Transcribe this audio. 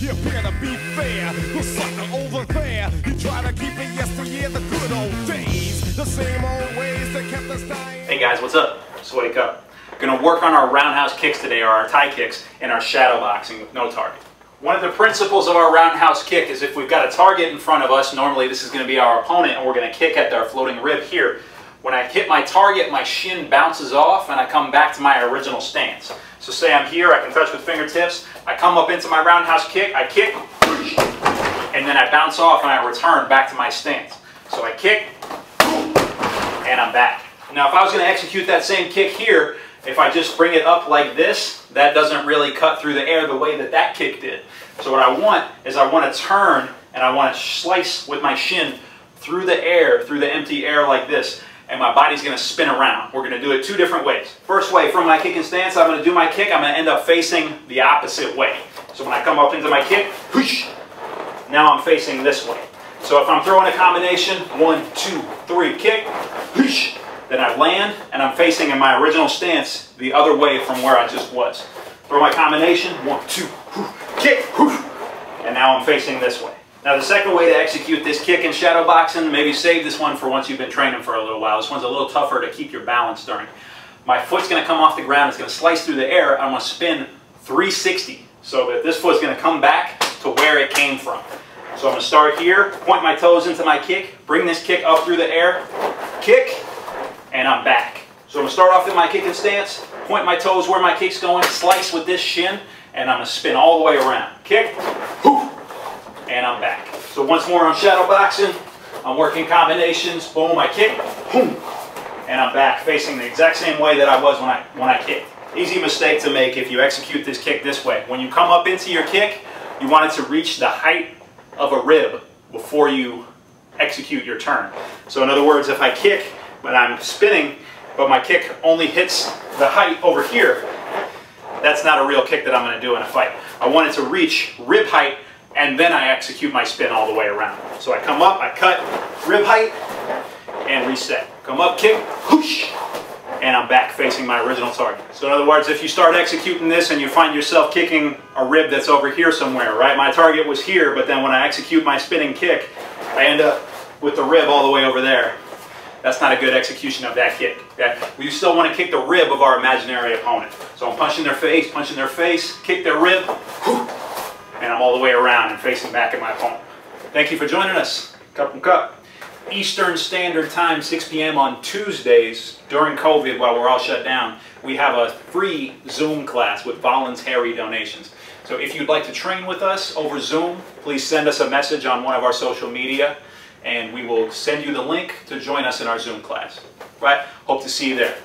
You appear to be fair. The sucker over there, you try to keep it yesteryear, the good old days, the same old ways that kept us dying. Hey guys, what's up? Sweaty Cup. We're going to work on our roundhouse kicks today, or our Thai kicks, and our shadow boxing with no target. One of the principles of our roundhouse kick is if we've got a target in front of us, normally this is going to be our opponent, and we're going to kick at their floating rib here. When I hit my target, my shin bounces off and I come back to my original stance. So say I'm here, I can touch with fingertips, I come up into my roundhouse kick, I kick, and then I bounce off and I return back to my stance. So I kick, and I'm back. Now if I was going to execute that same kick here, if I just bring it up like this, that doesn't really cut through the air the way that that kick did. So what I want is I want to turn and I want to slice with my shin through the air, through the empty air like this, and my body's going to spin around. We're going to do it two different ways. First way, from my kicking stance, I'm going to do my kick, I'm going to end up facing the opposite way. So when I come up into my kick, whoosh, now I'm facing this way. So if I'm throwing a combination, 1, 2, 3, kick, whoosh, then I land and I'm facing in my original stance the other way from where I just was. Throw my combination, 1, 2, kick, and now I'm facing this way. Now the second way to execute this kick in shadow boxing, maybe save this one for once you've been training for a little while. This one's a little tougher to keep your balance during. My foot's going to come off the ground, it's going to slice through the air, I want to spin 360 so that this foot's going to come back to where it came from. So I'm going to start here, point my toes into my kick, bring this kick up through the air, kick, and I'm back. So I'm going to start off in my kicking stance, point my toes where my kick's going, slice with this shin, and I'm going to spin all the way around. Kick, and I'm back. So once more on shadow boxing, I'm working combinations, boom, I kick, boom, and I'm back facing the exact same way that I was when I kicked. Easy mistake to make if you execute this kick this way. When you come up into your kick, you want it to reach the height of a rib before you execute your turn. So in other words, if I kick, but I'm spinning, but my kick only hits the height over here, that's not a real kick that I'm going to do in a fight. I want it to reach rib height, and then I execute my spin all the way around. So I come up, I cut, rib height, and reset. Come up, kick, whoosh, and I'm back facing my original target. So in other words, if you start executing this and you find yourself kicking a rib that's over here somewhere, right? My target was here, but then when I execute my spinning kick, I end up with the rib all the way over there. That's not a good execution of that kick. Okay? We still want to kick the rib of our imaginary opponent. So I'm punching their face, kick their rib, whoo, and I'm all the way around and facing back at my opponent. Thank you for joining us. Cup and Cup. Eastern Standard Time, 6 p.m. on Tuesdays during COVID while we're all shut down. We have a free Zoom class with voluntary donations. So if you'd like to train with us over Zoom, please send us a message on one of our social media and we will send you the link to join us in our Zoom class. Right? Hope to see you there.